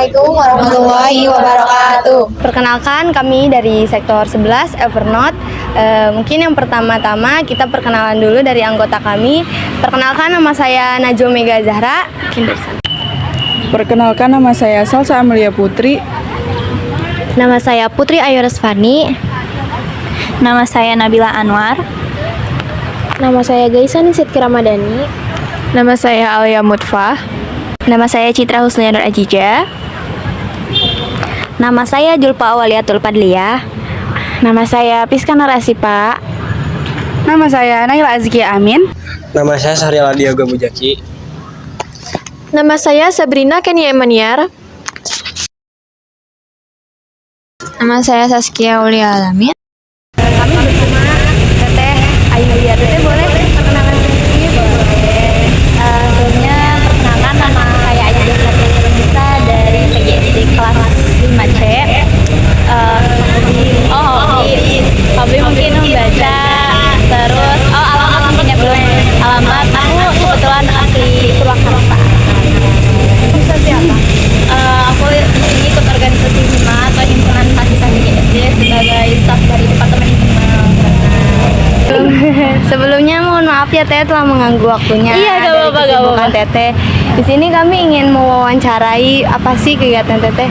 Assalamualaikum warahmatullahi wabarakatuh. Perkenalkan, kami dari sektor 11 Evernote. Mungkin yang pertama-tama kita perkenalan dulu dari anggota kami. Perkenalkan, nama saya Najwa Mega Zahra. Perkenalkan, nama saya Salsa Amelia Putri. Nama saya Putri Ayu Resvani. Nama saya Nabila Anwar. Nama saya Gaisa Nisitki Ramadhani. Nama saya Alia Mutfah. Nama saya Citra Husnianur Ajija. Nama saya Julpa Awaliatul Padliah. Nama saya Piska Narasipa. Nama saya Naila Azkia Amin. Nama saya Sahrial Diaga Bujaki. Nama saya Sabrina Kenia Emaniar. Nama saya Saskia Aulia Alamin. Kami bersama Teteh Ayulia. Teteh boleh perkenalan sendiri? Boleh. Sebelumnya perkenalkan, nama saya Ayulia Bisa dari PGSD kelas 5C. Hobi mungkin membaca, terus alamat mungkin ya belum. Alamat aku kebetulan asli Purwakarta. Bisa siapa? Aku ini ikut organisasi HIMA atau Himpunan Mahasiswa PGSD sebagai staf dari Departemen Internal. Sebelumnya mohon maaf ya Teteh telah mengganggu waktunya. Iya, gak apa-apa. Teteh. Di sini kami ingin mewawancarai apa sih kegiatan Teteh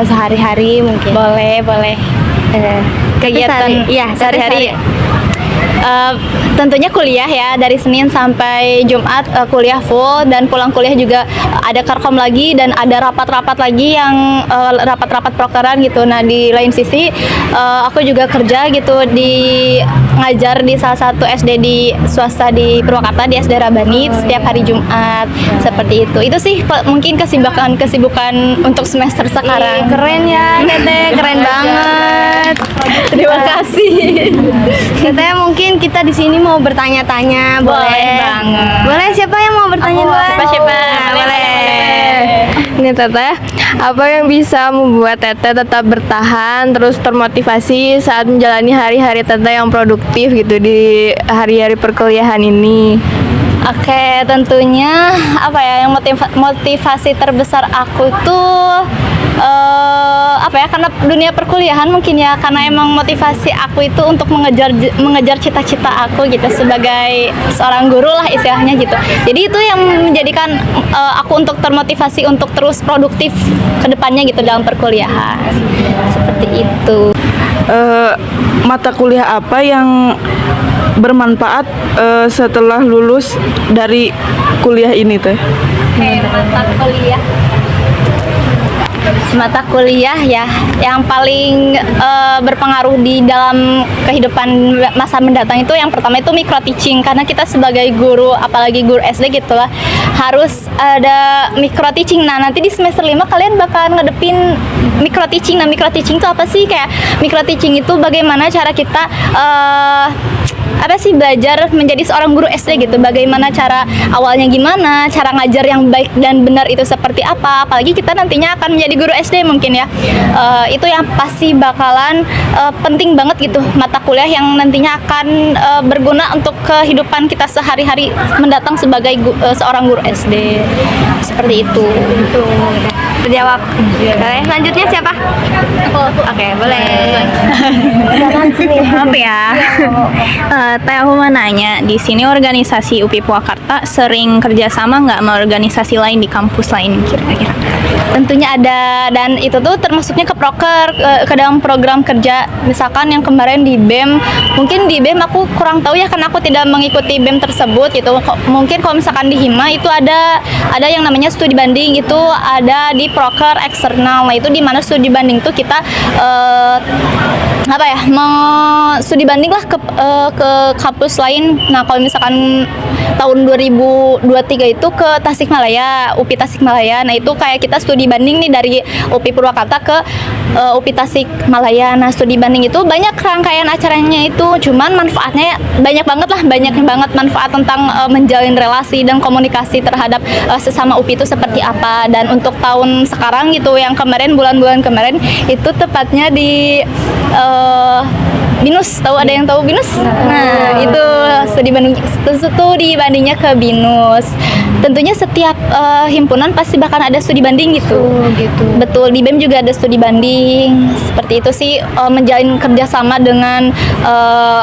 sehari-hari mungkin. Boleh. Kegiatan sehari-hari. Tentunya kuliah ya, dari Senin sampai Jumat kuliah full, dan pulang kuliah juga ada karkom lagi dan ada rapat-rapat lagi yang rapat-rapat prokeran gitu. Nah, di lain sisi aku juga kerja gitu ngajar di salah satu SD di swasta di Purwakarta, di SD Rabani setiap hari Jumat. Seperti itu. Itu sih mungkin kesibukan untuk semester sekarang. Keren ya Teteh, keren banget. Terima kasih. Teteh, mungkin kita di sini mau bertanya-tanya, boleh banget. Boleh, siapa yang mau bertanya duluan? Siapa? Boleh. Ini Teteh, apa yang bisa membuat Teteh tetap bertahan terus termotivasi saat menjalani hari-hari Teteh yang produktif gitu di hari-hari perkuliahan ini? Oke, tentunya apa ya yang motivasi terbesar aku tuh karena dunia perkuliahan mungkin ya, karena emang motivasi aku itu untuk mengejar cita-cita aku gitu sebagai seorang guru lah istilahnya gitu. Jadi itu yang menjadikan aku untuk termotivasi untuk terus produktif ke depannya gitu dalam perkuliahan. Seperti itu. Mata kuliah apa yang bermanfaat setelah lulus dari kuliah ini teh? Mata kuliah ya yang paling berpengaruh di dalam kehidupan masa mendatang itu yang pertama itu micro teaching, karena kita sebagai guru, apalagi guru SD gitulah, harus ada micro teaching. Nah, nanti di semester 5 kalian bakal ngedepin micro teaching. Nah, micro teaching itu apa sih? Kayak micro teaching itu bagaimana cara kita belajar menjadi seorang guru SD gitu. Bagaimana cara awalnya, gimana cara ngajar yang baik dan benar itu seperti apa, apalagi kita nantinya akan menjadi guru SD mungkin ya. Itu yang pasti bakalan penting banget gitu, mata kuliah yang nantinya akan berguna untuk kehidupan kita sehari-hari mendatang sebagai seorang guru SD. Seperti itu. Terjawab. Boleh, selanjutnya siapa? Oke, boleh. Maaf ya. Teh, aku mau nanya, di sini organisasi UPI Purwakarta sering kerjasama nggak sama organisasi lain di kampus lain kira-kira? Tentunya ada, dan itu tuh termasuknya ke proker, ke dalam program kerja. Misalkan yang kemarin di BEM, mungkin di BEM aku kurang tahu ya karena aku tidak mengikuti BEM tersebut gitu. Mungkin kalau misalkan di HIMA itu ada yang namanya studi banding, itu ada di proker eksternal. Nah, itu di mana studi banding tuh kita studi banding lah ke kampus lain. Nah, kalau misalkan tahun 2023 itu ke Tasikmalaya, UPI Tasikmalaya. Nah, itu kayak kita studi banding nih dari UPI Purwakarta ke UPI Tasikmalaya. Nah, studi banding itu banyak rangkaian acaranya itu, cuman manfaatnya banyak banget manfaat tentang menjalin relasi dan komunikasi terhadap sesama UPI itu seperti apa. Dan untuk tahun sekarang gitu, yang kemarin bulan-bulan kemarin itu tepatnya di BINUS, ada yang tahu BINUS? Nah, itu studi banding bandingnya ke BINUS. Tentunya setiap himpunan pasti bakal ada studi banding gitu. gitu. Betul, di BEM juga ada studi banding. Seperti itu sih, menjalin kerjasama dengan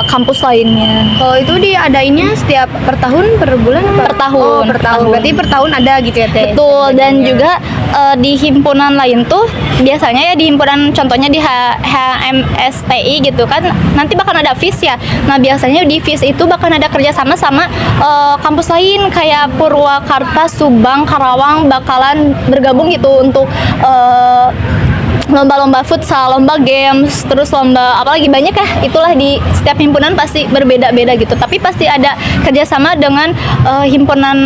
kampus lainnya. Kalau itu diadainnya setiap per tahun, per bulan apa? Per tahun. Oh, per tahun. Berarti per tahun ada gitu ya, Teh? Betul, dan juga di himpunan lain tuh biasanya ya di himpunan contohnya di HMSTI gitu kan nanti bakal ada FIS ya. Nah biasanya di FIS itu bakal ada kerjasama sama kampus lain kayak Purwakarta, Subang, Karawang bakalan bergabung gitu untuk lomba-lomba futsal, lomba games, terus lomba apalagi banyak ya. Itulah di setiap himpunan pasti berbeda-beda gitu. Tapi pasti ada kerjasama dengan himpunan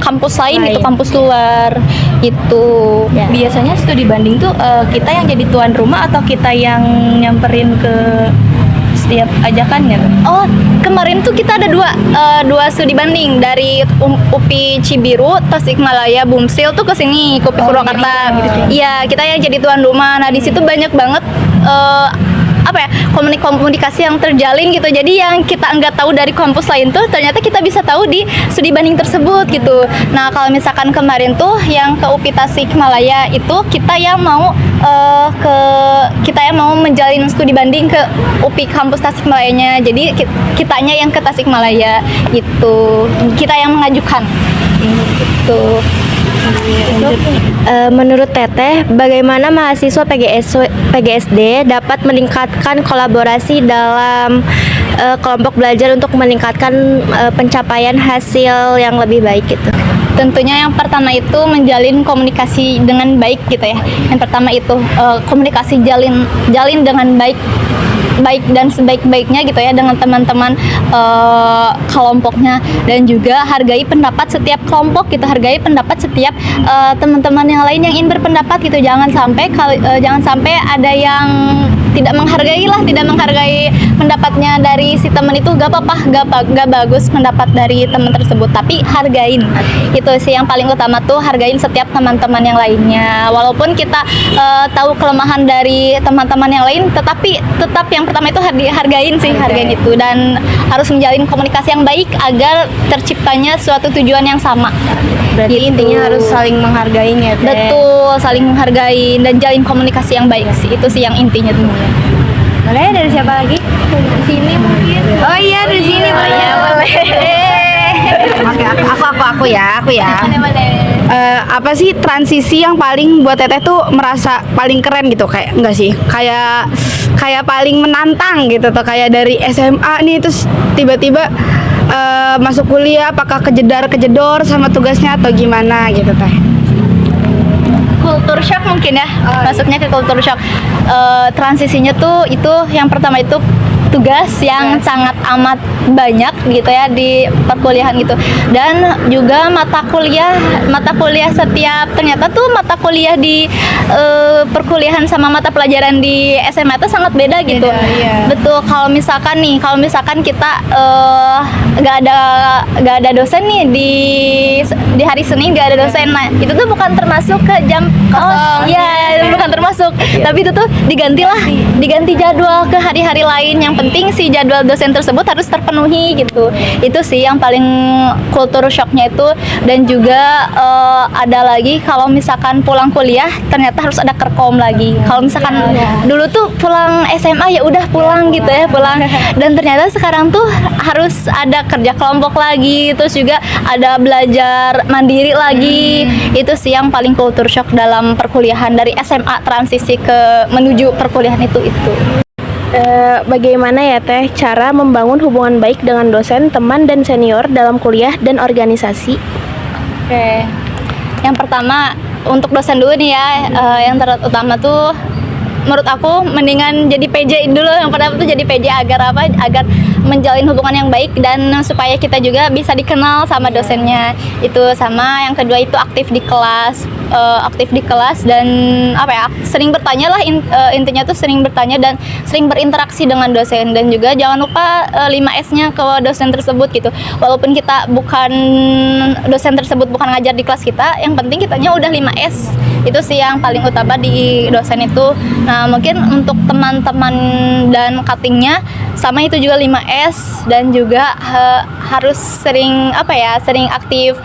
kampus lain gitu, kampus luar itu. Ya. Biasanya studi banding tuh kita yang jadi tuan rumah atau kita yang nyamperin ke setiap ajakannya tuh? Oh, kemarin tuh kita ada dua studi banding dari UPI Cibiru, Tasikmalaya, Bumsil tuh ke sini, ke UPI Purwakarta. Iya, kita yang jadi tuan rumah. Nah, di situ banyak banget komunikasi yang terjalin gitu. Jadi yang kita nggak tahu dari kampus lain tuh ternyata kita bisa tahu di studi banding tersebut gitu. Nah, kalau misalkan kemarin tuh yang ke UPI Tasikmalaya itu kita yang mau menjalin studi banding ke UPI kampus Tasikmalayanya. Jadi kitanya yang ke Tasikmalaya gitu. Kita yang mengajukan gitu. Menurut Teteh, bagaimana mahasiswa PGSD dapat meningkatkan kolaborasi dalam kelompok belajar untuk meningkatkan pencapaian hasil yang lebih baik gitu? Tentunya yang pertama itu menjalin komunikasi dengan baik gitu ya. Yang pertama itu komunikasi jalin dengan baik dan sebaik-baiknya gitu ya dengan teman-teman kelompoknya, dan juga hargai pendapat setiap kelompok gitu, hargai pendapat setiap teman-teman yang lain yang ingin berpendapat gitu. Jangan sampai ada yang tidak menghargai pendapatnya dari si teman itu. Gak apa-apa, gak bagus pendapat dari teman tersebut, tapi hargain. Itu sih yang paling utama tuh, hargain setiap teman-teman yang lainnya. Walaupun kita tahu kelemahan dari teman-teman yang lain, tetapi tetap yang pertama itu hargain itu, dan harus menjalin komunikasi yang baik agar terciptanya suatu tujuan yang sama. Berarti Gitu. intinya harus saling menghargai ya, Teh? Betul, saling menghargai dan jalin komunikasi yang baik sih. Itu sih yang intinya tuh. Boleh dari siapa lagi? Di sini mungkin. Oh iya, di sini boleh. Boleh. Oke, aku ya. Apa sih transisi yang paling buat Teteh tuh merasa paling keren gitu, kayak enggak sih? Kayak paling menantang gitu tuh, kayak dari SMA nih terus tiba-tiba masuk kuliah, apakah kejedor sama tugasnya atau gimana gitu, Teh? Culture shock mungkin ya, masuknya ke culture shock. Transisinya tuh itu yang pertama itu tugas yang sangat amat banyak gitu ya di perkuliahan gitu, dan juga mata kuliah setiap, ternyata tuh mata kuliah di perkuliahan sama mata pelajaran di SMA itu sangat beda gitu. Betul, kalau misalkan kita nggak ada dosen nih di hari Senin, nggak ada dosen. Nah itu tuh bukan termasuk ke jam kosong. Bukan termasuk, tapi itu tuh diganti jadwal ke hari-hari lain. Yang penting si jadwal dosen tersebut harus terpenuhi gitu. Itu sih yang paling culture shocknya itu. Dan juga ada lagi kalau misalkan pulang kuliah ternyata harus ada kerkom lagi. Kalau misalkan dulu tuh pulang SMA ya udah pulang gitu ya, pulang. Dan ternyata sekarang tuh harus ada kerja kelompok lagi, terus juga ada belajar mandiri lagi. Itu sih yang paling culture shock dalam perkuliahan dari SMA transisi ke menuju perkuliahan itu. Bagaimana ya, Teh, cara membangun hubungan baik dengan dosen, teman, dan senior dalam kuliah dan organisasi? Oke. Yang pertama untuk dosen dulu nih ya, yang terutama tuh menurut aku mendingan jadi PJ dulu. Yang pertama tuh jadi PJ agar menjalin hubungan yang baik dan supaya kita juga bisa dikenal sama dosennya. Itu sama yang kedua itu aktif di kelas dan sering bertanya lah, intinya tuh sering bertanya dan sering berinteraksi dengan dosen. Dan juga jangan lupa 5S-nya ke dosen tersebut gitu. Walaupun kita dosen tersebut bukan ngajar di kelas kita, yang penting kitanya udah 5S. Itu sih yang paling utama di dosen itu. Nah mungkin untuk teman-teman dan cuttingnya sama, itu juga 5S. PKS dan juga harus sering sering aktif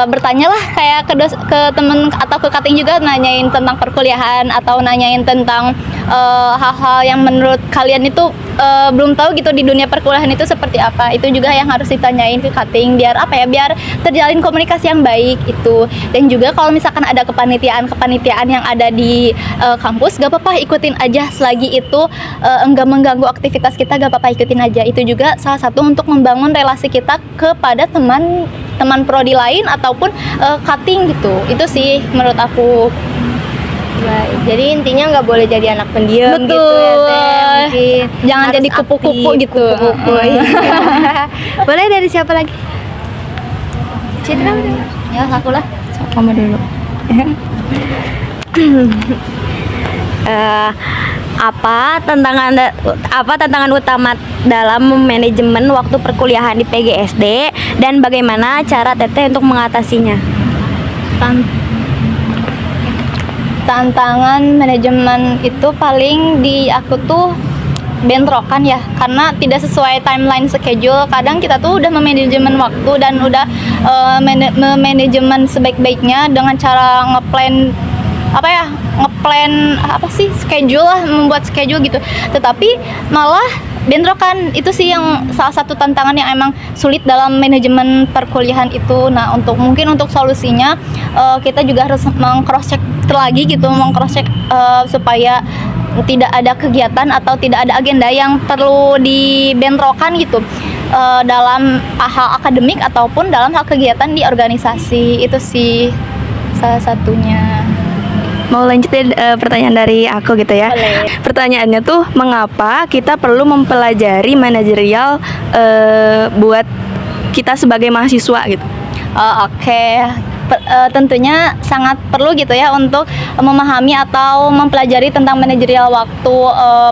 bertanya lah kayak ke temen atau ke cutting juga, nanyain tentang perkuliahan atau nanyain tentang hal-hal yang menurut kalian itu belum tahu gitu di dunia perkuliahan itu seperti apa. Itu juga yang harus ditanyain ke cutting biar biar terjalin komunikasi yang baik itu. Dan juga kalau misalkan ada kepanitiaan yang ada di kampus, gak apa-apa ikutin aja selagi itu enggak mengganggu aktivitas kita, gak apa-apa ikutin aja. Itu juga salah satu untuk membangun relasi kita kepada teman prodi lain ataupun cutting gitu. Itu sih menurut aku. Baik, jadi intinya nggak boleh jadi anak pendiam Betul. gitu ya Teh. Mungkin Jangan harus jadi kupu-kupu aktif, gitu. kupu-kupu, iya. Boleh dari siapa lagi? Citra udah. Ya, aku lah. Kamu dulu. Apa tantangan utama dalam manajemen waktu perkuliahan di PGSD dan bagaimana cara Teteh untuk mengatasinya? Tantangan manajemen itu paling di aku tuh bentrokan ya, karena tidak sesuai timeline schedule. Kadang kita tuh udah memanajemen waktu dan udah memanajemen sebaik-baiknya dengan cara ngeplan schedule lah, membuat schedule gitu. Tetapi malah bentrokan, itu sih yang salah satu tantangan yang emang sulit dalam manajemen perkuliahan itu. Nah, mungkin untuk solusinya kita juga harus meng-cross check lagi gitu, supaya tidak ada kegiatan atau tidak ada agenda yang perlu dibentrokan gitu dalam hal akademik ataupun dalam hal kegiatan di organisasi. Itu sih salah satunya. Mau lanjutin pertanyaan dari aku gitu ya. Boleh. Pertanyaannya tuh, mengapa kita perlu mempelajari manajerial buat kita sebagai mahasiswa gitu? Oke. Tentunya sangat perlu gitu ya untuk memahami atau mempelajari tentang manajerial waktu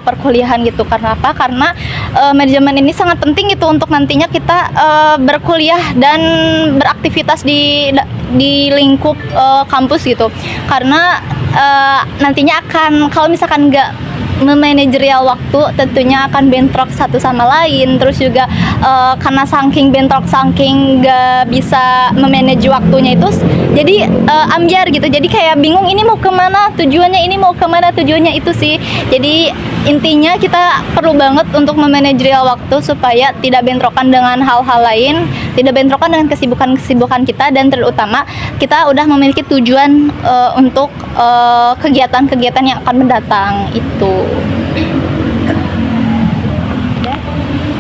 perkuliahan gitu. Karena apa? Karena manajemen ini sangat penting gitu untuk nantinya kita berkuliah dan beraktivitas di lingkup kampus gitu. Karena nantinya akan, kalau misalkan nggak memanajerial waktu, tentunya akan bentrok satu sama lain. Terus juga karena saking nggak bisa memanage waktunya itu, jadi ambyar gitu. Jadi kayak bingung ini mau kemana tujuannya, itu sih. Jadi intinya kita perlu banget untuk memanajerial waktu supaya tidak bentrokan dengan hal-hal lain, tidak bentrokan dengan kesibukan kita, dan terutama kita udah memiliki tujuan untuk kegiatan-kegiatan yang akan mendatang itu.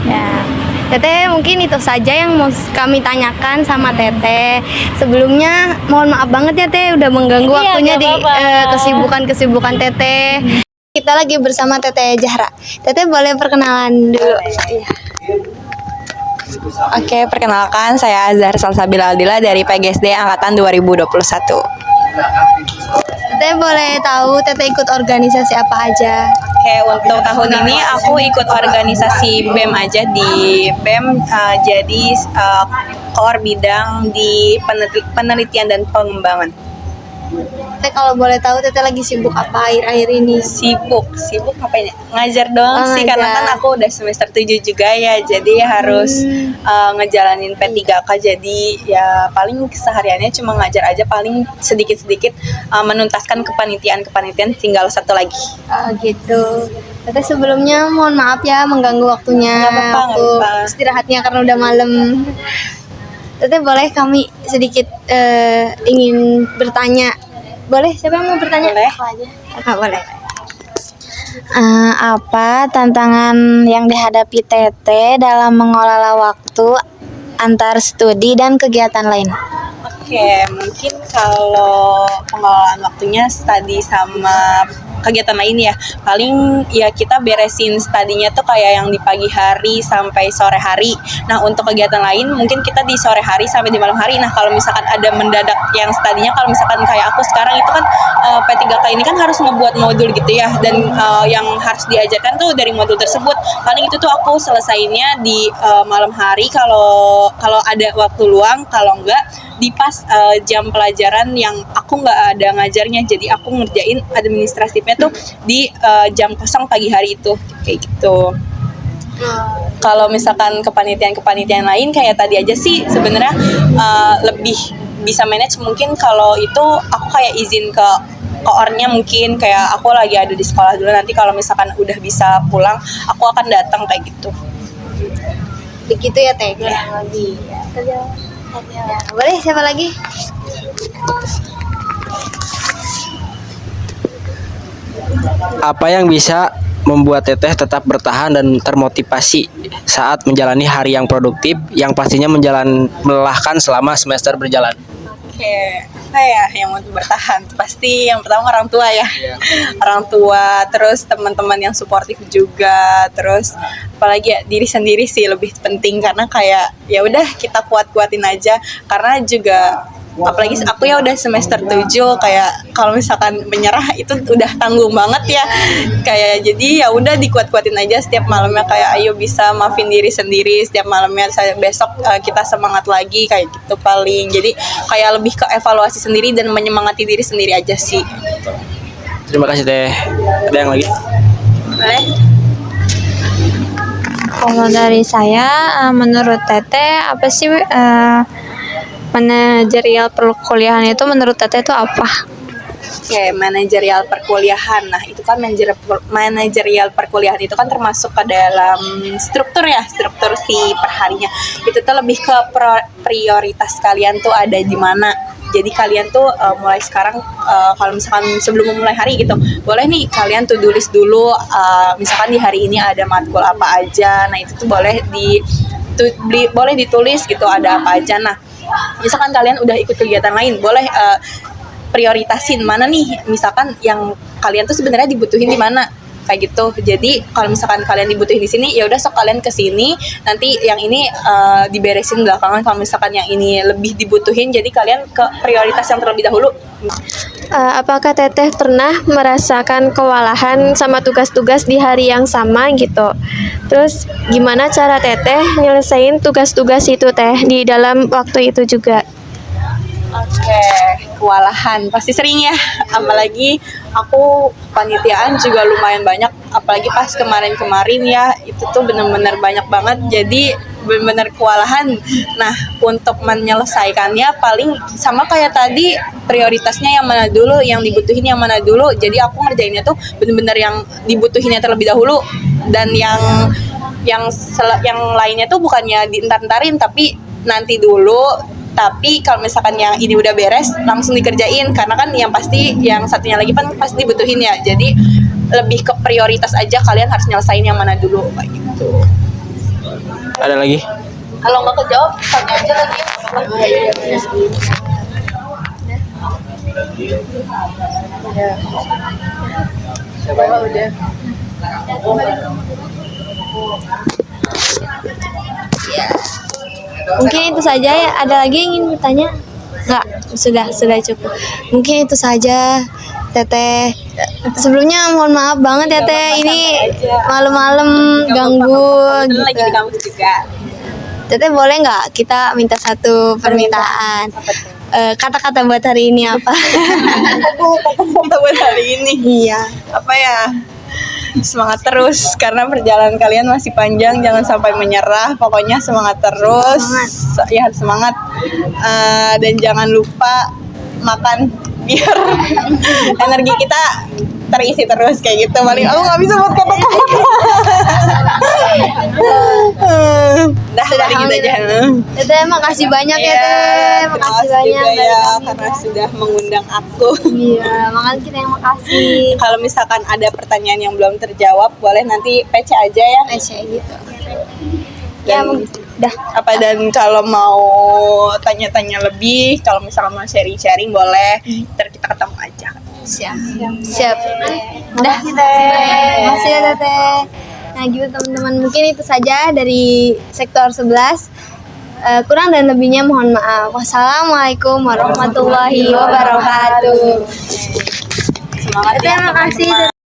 Ya, Teteh, mungkin itu saja yang mau kami tanyakan sama Teteh. Sebelumnya mohon maaf banget ya Teh, udah mengganggu waktunya gak di apa-apa. kesibukan Teteh. Kita lagi bersama Teteh Zahra. Teteh boleh perkenalan dulu? Iya. Oke, perkenalkan saya Azhar Salsabila Aldila dari PGSD Angkatan 2021. Teteh boleh tahu Teteh ikut organisasi apa aja? Oke, untuk tahun ini aku ikut organisasi BEM aja di BEM, jadi core bidang di penelitian dan pengembangan. Teteh kalau boleh tahu Teteh lagi sibuk apa akhir-akhir ini? Sibuk ngapain ya? Ngajar doang sih, karena kan aku udah semester 7 juga ya, jadi harus ngejalanin P3K, jadi ya paling kesehariannya cuma ngajar aja, paling sedikit-sedikit menuntaskan kepanitiaan tinggal satu lagi. Oh gitu. Teteh sebelumnya mohon maaf ya mengganggu waktunya, Nggak apa-apa, waktu nggak apa-apa. istirahatnya karena udah malam. Teteh boleh kami sedikit ingin bertanya. Boleh? Siapa yang mau bertanya? Boleh. Aku aja. Kakak boleh. Apa tantangan yang dihadapi Teteh dalam mengelola waktu antar studi dan kegiatan lain? Oke, mungkin kalau pengelolaan waktunya studi sama kegiatan lain ya, paling ya kita beresin studinya tuh kayak yang di pagi hari sampai sore hari. Nah, untuk kegiatan lain mungkin kita di sore hari sampai di malam hari. Nah, kalau misalkan ada mendadak yang studinya, kalau misalkan kayak aku sekarang itu kan P3K ini kan harus ngebuat modul gitu ya, dan yang harus diajarkan tuh dari modul tersebut. Paling itu tuh aku selesainya di malam hari kalau ada waktu luang, kalau enggak di pas jam pelajaran yang aku nggak ada ngajarnya, jadi aku ngerjain administratifnya tuh di jam kosong pagi hari itu, kayak gitu. Kalau misalkan kepanitiaan lain kayak tadi aja sih sebenarnya lebih bisa manage. Mungkin kalau itu aku kayak izin ke koornya, mungkin kayak aku lagi ada di sekolah dulu, nanti kalau misalkan udah bisa pulang aku akan datang kayak gitu. Begitu ya Teh kurang lebih. Ya, boleh siapa lagi? Apa yang bisa membuat Teteh tetap bertahan dan termotivasi saat menjalani hari yang produktif yang pastinya melelahkan selama semester berjalan? Oke, apa ya yang mau bertahan? Pasti yang pertama orang tua ya. Orang tua, terus teman-teman yang suportif juga, terus apalagi ya diri sendiri sih lebih penting, karena kayak ya udah kita kuat-kuatin aja, karena juga apalagi aku ya udah semester 7, kayak kalau misalkan menyerah itu udah tanggung banget ya, kayak jadi ya udah dikuat-kuatin aja setiap malamnya, kayak ayo bisa maafin diri sendiri setiap malamnya, saya besok kita semangat lagi kayak gitu paling. Jadi kayak lebih ke evaluasi sendiri dan menyemangati diri sendiri aja sih. Terima kasih Teh. Ada yang lagi? Boleh? Kalau dari saya, menurut Teteh apa sih manajerial perkuliahan itu menurut Teteh itu apa? Oke, manajerial perkuliahan. Nah, itu kan manajerial perkuliahan itu kan termasuk ke dalam struktur ya, struktur si perharinya. Itu tuh lebih ke prioritas kalian tuh ada di mana. Jadi kalian tuh mulai sekarang kalau misalkan sebelum memulai hari gitu, boleh nih kalian tuh tulis dulu misalkan di hari ini ada matkul apa aja. Nah, itu tuh boleh boleh ditulis gitu ada apa aja. Nah, misalkan kalian udah ikut kegiatan lain, boleh prioritasin mana nih misalkan yang kalian tuh sebenarnya dibutuhin di mana kayak gitu. Jadi kalau misalkan kalian dibutuhin di sini, ya udah sok kalian ke sini, nanti yang ini diberesin belakangan. Kalau misalkan yang ini lebih dibutuhin, jadi kalian ke prioritas yang terlebih dahulu. Apakah Teteh pernah merasakan kewalahan sama tugas-tugas di hari yang sama gitu? Terus gimana cara Teteh nyelesain tugas-tugas itu Teh di dalam waktu itu juga? Oke, kewalahan pasti sering ya, apalagi aku panitiaan juga lumayan banyak, apalagi pas kemarin-kemarin ya, itu tuh bener-bener banyak banget, jadi bener-bener kewalahan. Nah, untuk menyelesaikannya paling sama kayak tadi, prioritasnya yang mana dulu, yang dibutuhin yang mana dulu, jadi aku ngerjainnya tuh bener-bener yang dibutuhinnya terlebih dahulu, dan yang lainnya tuh bukannya dientar-entarin, tapi nanti dulu. Tapi kalau misalkan yang ini udah beres langsung dikerjain, karena kan yang pasti yang satunya lagi kan pasti dibutuhin ya, jadi lebih ke prioritas aja, kalian harus nyelesain yang mana dulu kayak gitu. Ada lagi? Kalau nggak kejawab tanya aja lagi ya. Mungkin itu saja ya. Ada lagi yang ingin bertanya? Enggak, sudah cukup. Mungkin itu saja Teteh. Sebelumnya mohon maaf banget ya Teh, ini malam-malam ganggu gitu. Lagi di kampus juga. Teteh boleh nggak kita minta satu permintaan? Kata-kata buat hari ini apa? Kata buat hari ini. Iya. Apa ya? Semangat terus, karena perjalanan kalian masih panjang, jangan sampai menyerah, pokoknya semangat terus. Ya, semangat. Dan jangan lupa makan biar energi kita terisi terus kayak gitu. Paling aku nggak bisa buat kata-kata. Sudah gitu aja. Teteh makasih banyak ya Teh. Makasih banyak ya karena sudah mengundang aku. Iya, makasih kita yang makasih. Kalau misalkan ada pertanyaan yang belum terjawab, boleh nanti PC aja ya. PC gitu. Dan, dan kalau mau tanya-tanya lebih, kalau misalkan mau sharing-sharing boleh, ntar kita ketemu aja. Siap. Makasih Teh. Makasih ya Teh. Nah gitu teman-teman, mungkin itu saja dari sektor 11. Kurang dan lebihnya mohon maaf. Wassalamualaikum warahmatullahi wabarakatuh. Semangat ya. Terima kasih.